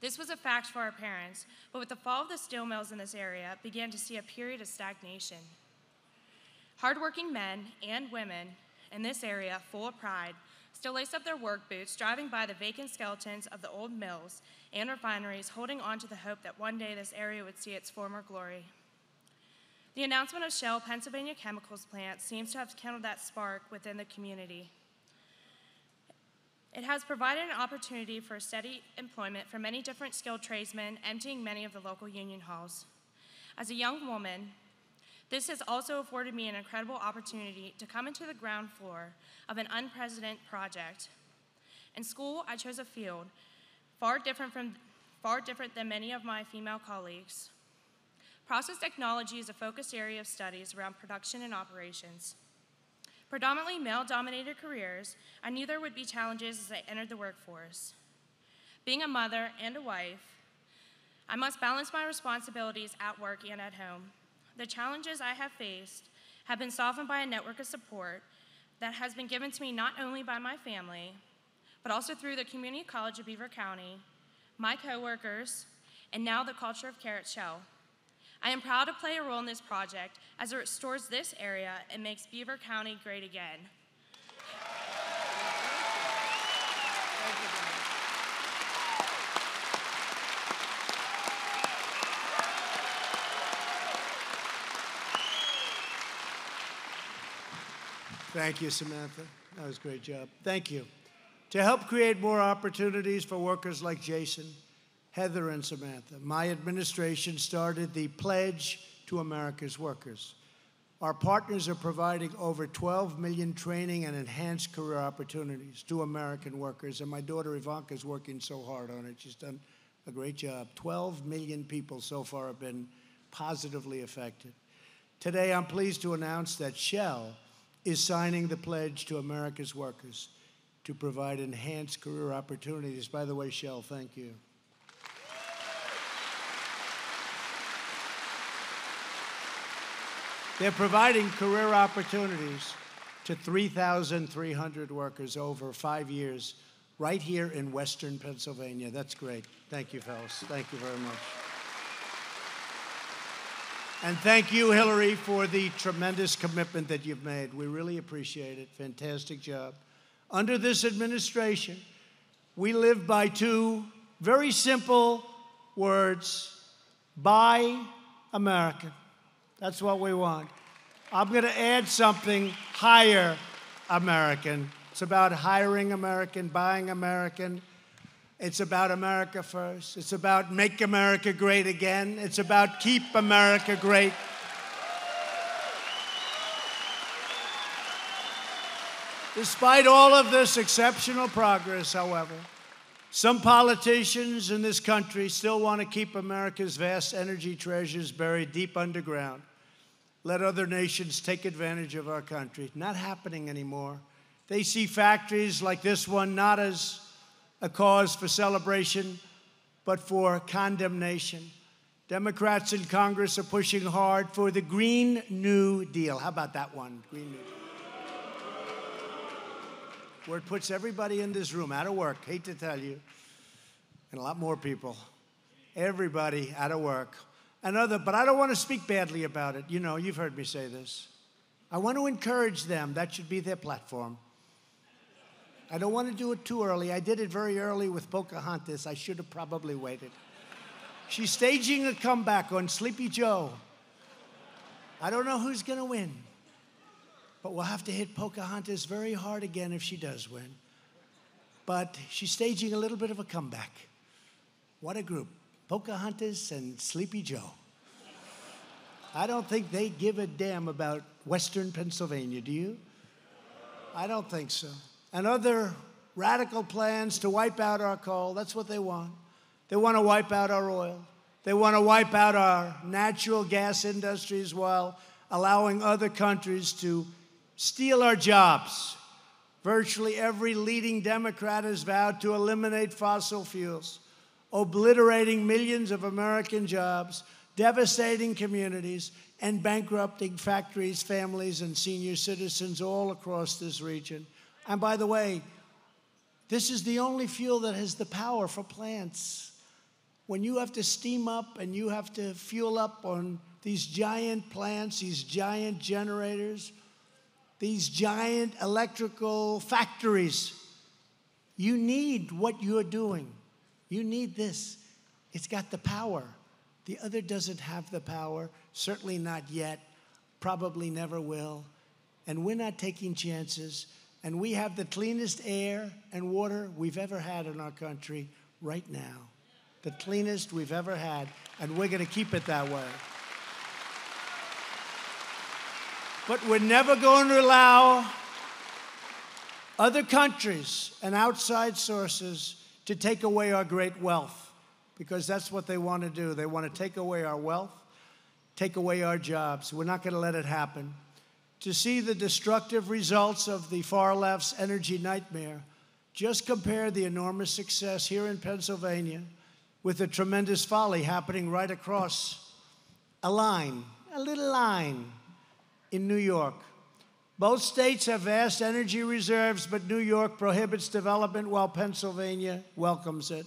This was a fact for our parents, but with the fall of the steel mills in this area, began to see a period of stagnation. Hardworking men and women in this area, full of pride, still lace up their work boots, driving by the vacant skeletons of the old mills and refineries, holding on to the hope that one day this area would see its former glory. The announcement of Shell Pennsylvania Chemicals plant seems to have kindled that spark within the community. It has provided an opportunity for steady employment for many different skilled tradesmen, emptying many of the local union halls. As a young woman, this has also afforded me an incredible opportunity to come into the ground floor of an unprecedented project. In school, I chose a field far different than many of my female colleagues. Process technology is a focused area of studies around production and operations. Predominantly male-dominated careers, I knew there would be challenges as I entered the workforce. Being a mother and a wife, I must balance my responsibilities at work and at home. The challenges I have faced have been softened by a network of support that has been given to me not only by my family, but also through the Community College of Beaver County, my coworkers, and now the culture of care at Shell. I am proud to play a role in this project as it restores this area and makes Beaver County great again. Thank you, Samantha. That was a great job. Thank you. To help create more opportunities for workers like Jason, Heather, and Samantha, my administration started the Pledge to America's Workers. Our partners are providing over 12 million training and enhanced career opportunities to American workers, and my daughter Ivanka is working so hard on it. She's done a great job. 12 million people so far have been positively affected. Today, I'm pleased to announce that Shell is signing the pledge to America's workers to provide enhanced career opportunities. By the way, Shell, thank you. They're providing career opportunities to 3,300 workers over 5 years right here in Western Pennsylvania. That's great. Thank you, fellas. Thank you very much. And thank you, Hillary, for the tremendous commitment that you've made. We really appreciate it. Fantastic job. Under this administration, we live by two very simple words: Buy American. That's what we want. I'm going to add something: Hire American. It's about hiring American, buying American. It's about America first. It's about make America great again. It's about keep America great. Despite all of this exceptional progress, however, some politicians in this country still want to keep America's vast energy treasures buried deep underground. Let other nations take advantage of our country. Not happening anymore. They see factories like this one not as a cause for celebration, but for condemnation. Democrats in Congress are pushing hard for the Green New Deal. How about that one? Green New Deal. Where it puts everybody in this room out of work. Hate to tell you. And a lot more people. Everybody out of work. But I don't want to speak badly about it. You know, you've heard me say this. I want to encourage them. That should be their platform. I don't want to do it too early. I did it very early with Pocahontas. I should have probably waited. She's staging a comeback on Sleepy Joe. I don't know who's going to win, but we'll have to hit Pocahontas very hard again if she does win. But she's staging a little bit of a comeback. What a group. Pocahontas and Sleepy Joe. I don't think they give a damn about Western Pennsylvania, do you? I don't think so. And other radical plans to wipe out our coal, that's what they want. They want to wipe out our oil. They want to wipe out our natural gas industries while allowing other countries to steal our jobs. Virtually every leading Democrat has vowed to eliminate fossil fuels, obliterating millions of American jobs, devastating communities, and bankrupting factories, families, and senior citizens all across this region. And by the way, this is the only fuel that has the power for plants. When you have to steam up and you have to fuel up on these giant plants, these giant generators, these giant electrical factories, you need what you're doing. You need this. It's got the power. The other doesn't have the power, certainly not yet, probably never will. And we're not taking chances. And we have the cleanest air and water we've ever had in our country right now. The cleanest we've ever had. And we're going to keep it that way. But we're never going to allow other countries and outside sources to take away our great wealth, because that's what they want to do. They want to take away our wealth, take away our jobs. We're not going to let it happen. To see the destructive results of the far left's energy nightmare, just compare the enormous success here in Pennsylvania with the tremendous folly happening right across a little line in New York. Both states have vast energy reserves, but New York prohibits development while Pennsylvania welcomes it.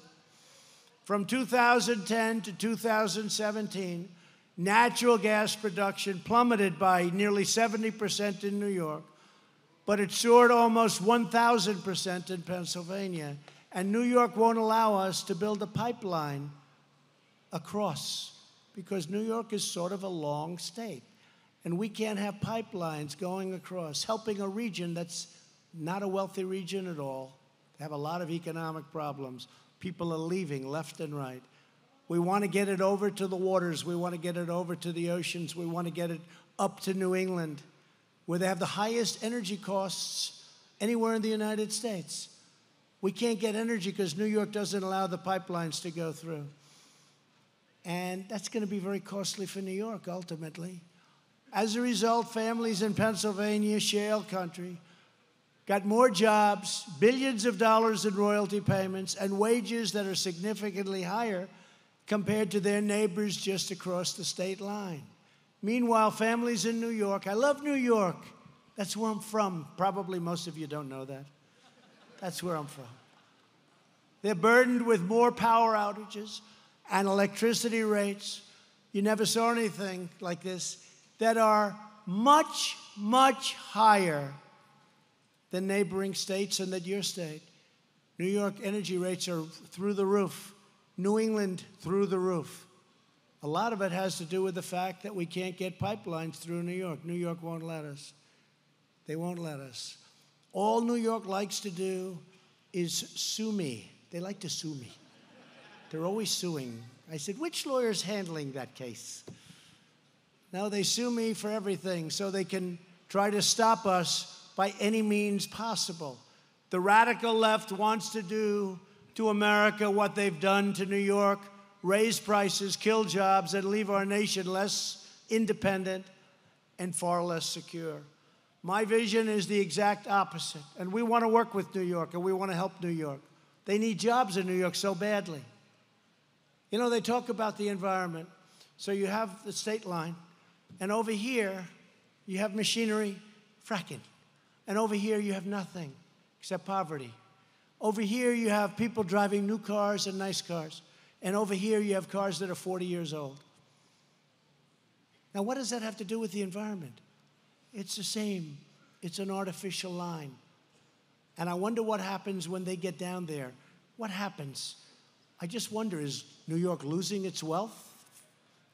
From 2010 to 2017, natural gas production plummeted by nearly 70% in New York, but it soared almost 1,000% in Pennsylvania. And New York won't allow us to build a pipeline across, because New York is sort of a long state. And we can't have pipelines going across, helping a region that's not a wealthy region at all. They have a lot of economic problems. People are leaving left and right. We want to get it over to the waters. We want to get it over to the oceans. We want to get it up to New England, where they have the highest energy costs anywhere in the United States. We can't get energy because New York doesn't allow the pipelines to go through. And that's going to be very costly for New York, ultimately. As a result, families in Pennsylvania, shale country, got more jobs, billions of dollars in royalty payments, and wages that are significantly higher compared to their neighbors just across the state line. Meanwhile, families in New York, I love New York. That's where I'm from. Probably most of you don't know that. That's where I'm from. They're burdened with more power outages and electricity rates. You never saw anything like this, that are much, much higher than neighboring states and than your state. New York energy rates are through the roof. New England, through the roof. A lot of it has to do with the fact that we can't get pipelines through New York. New York won't let us. They won't let us. All New York likes to do is sue me. They like to sue me. They're always suing. I said, which lawyer's handling that case? No, they sue me for everything so they can try to stop us by any means possible. The radical left wants to do to America what they've done to New York, raise prices, kill jobs, and leave our nation less independent and far less secure. My vision is the exact opposite, and we want to work with New York, and we want to help New York. They need jobs in New York so badly. You know, they talk about the environment. So you have the state line, and over here, you have machinery, fracking. And over here, you have nothing except poverty. Over here, you have people driving new cars and nice cars. And over here, you have cars that are 40 years old. Now, what does that have to do with the environment? It's the same. It's an artificial line. And I wonder what happens when they get down there. What happens? I just wonder, is New York losing its wealth?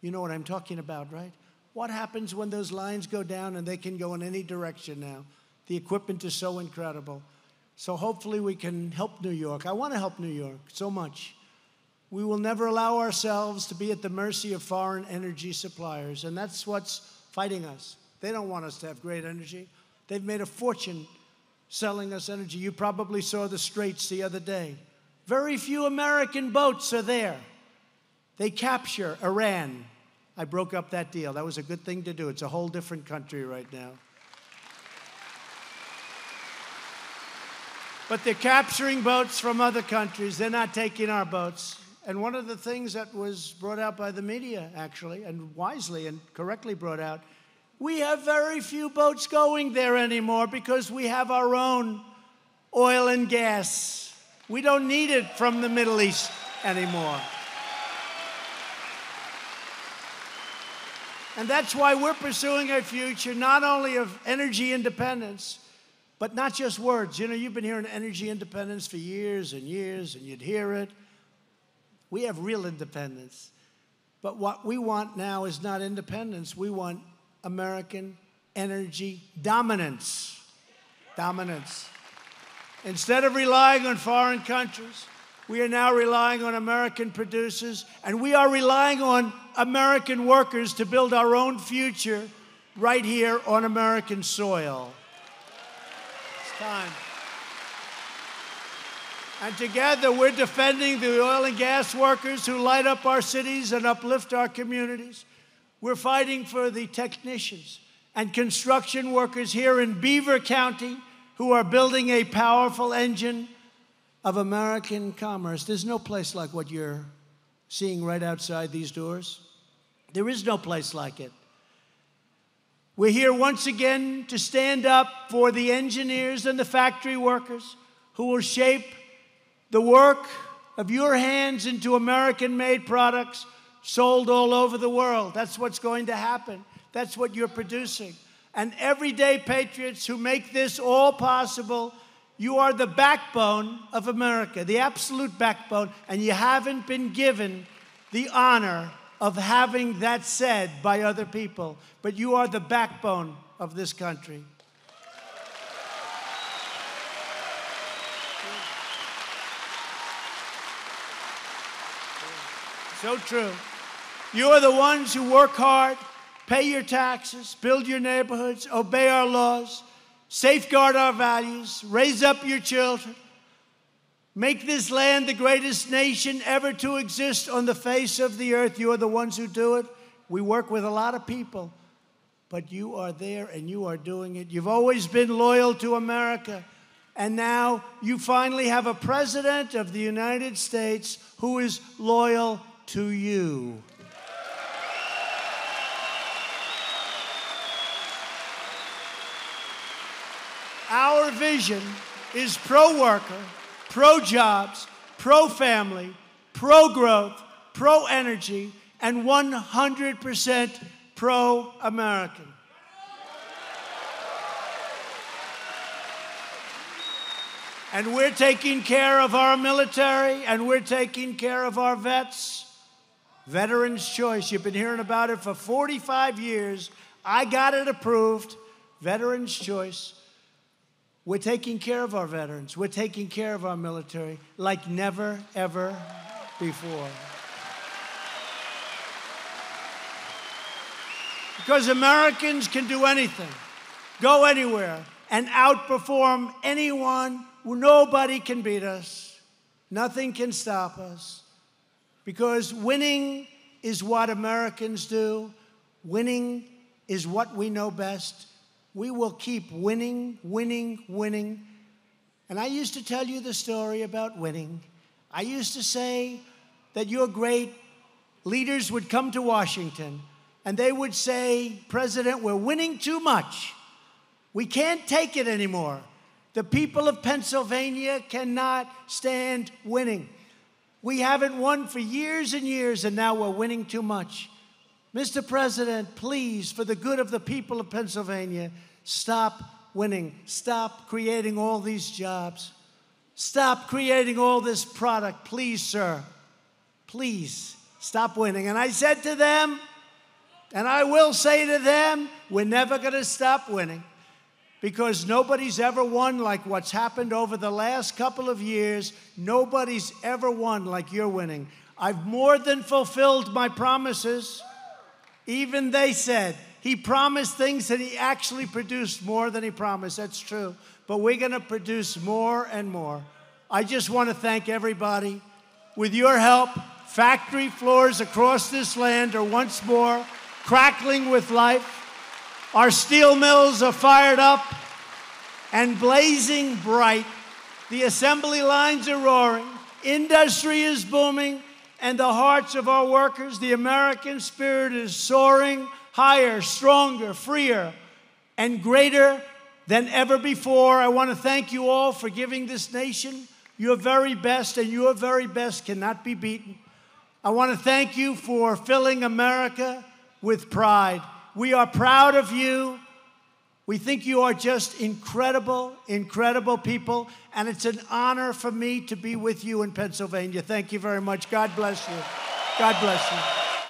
You know what I'm talking about, right? What happens when those lines go down and they can go in any direction now? The equipment is so incredible. So hopefully we can help New York. I want to help New York so much. We will never allow ourselves to be at the mercy of foreign energy suppliers, and that's what's fighting us. They don't want us to have great energy. They've made a fortune selling us energy. You probably saw the Straits the other day. Very few American boats are there. They capture Iran. I broke up that deal. That was a good thing to do. It's a whole different country right now. But they're capturing boats from other countries. They're not taking our boats. And one of the things that was brought out by the media, actually, and wisely and correctly brought out, we have very few boats going there anymore because we have our own oil and gas. We don't need it from the Middle East anymore. And that's why we're pursuing a future not only of energy independence, but not just words. You know, you've been hearing energy independence for years and years, and you'd hear it. We have real independence. But what we want now is not independence. We want American energy dominance. Dominance. Instead of relying on foreign countries, we are now relying on American producers, and we are relying on American workers to build our own future right here on American soil. It's time. And together, we're defending the oil and gas workers who light up our cities and uplift our communities. We're fighting for the technicians and construction workers here in Beaver County who are building a powerful engine of American commerce. There's no place like what you're seeing right outside these doors. There is no place like it. We're here once again to stand up for the engineers and the factory workers who will shape the work of your hands into American-made products sold all over the world. That's what's going to happen. That's what you're producing. And everyday patriots who make this all possible, you are the backbone of America, the absolute backbone, and you haven't been given the honor of having that said by other people, but you are the backbone of this country. So true. You are the ones who work hard, pay your taxes, build your neighborhoods, obey our laws, safeguard our values, raise up your children, make this land the greatest nation ever to exist on the face of the earth. You are the ones who do it. We work with a lot of people, but you are there and you are doing it. You've always been loyal to America, and now you finally have a president of the United States who is loyal to you. Our vision is pro-worker, pro-jobs, pro-family, pro-growth, pro-energy, and 100% pro-American. And we're taking care of our military, and we're taking care of our vets. Veterans' Choice, you've been hearing about it for 45 years. I got it approved. Veterans' Choice. We're taking care of our veterans. We're taking care of our military like never, ever before. Because Americans can do anything, go anywhere, and outperform anyone. Nobody can beat us. Nothing can stop us. Because winning is what Americans do. Winning is what we know best. We will keep winning, winning, winning. And I used to tell you the story about winning. I used to say that your great leaders would come to Washington and they would say, President, we're winning too much. We can't take it anymore. The people of Pennsylvania cannot stand winning. We haven't won for years and years, and now we're winning too much. Mr. President, please, for the good of the people of Pennsylvania, stop winning. Stop creating all these jobs. Stop creating all this product. Please, sir, please stop winning. And I said to them, and I will say to them, we're never going to stop winning, because nobody's ever won like what's happened over the last couple of years. Nobody's ever won like you're winning. I've more than fulfilled my promises. Even they said, he promised things and he actually produced more than he promised. That's true. But we're going to produce more and more. I just want to thank everybody. With your help, factory floors across this land are once more crackling with life. Our steel mills are fired up and blazing bright. The assembly lines are roaring. Industry is booming. And the hearts of our workers, the American spirit is soaring higher, stronger, freer, and greater than ever before. I want to thank you all for giving this nation your very best, and your very best cannot be beaten. I want to thank you for filling America with pride. We are proud of you. We think you are just incredible, incredible people, and it's an honor for me to be with you in Pennsylvania. Thank you very much. God bless you. God bless you.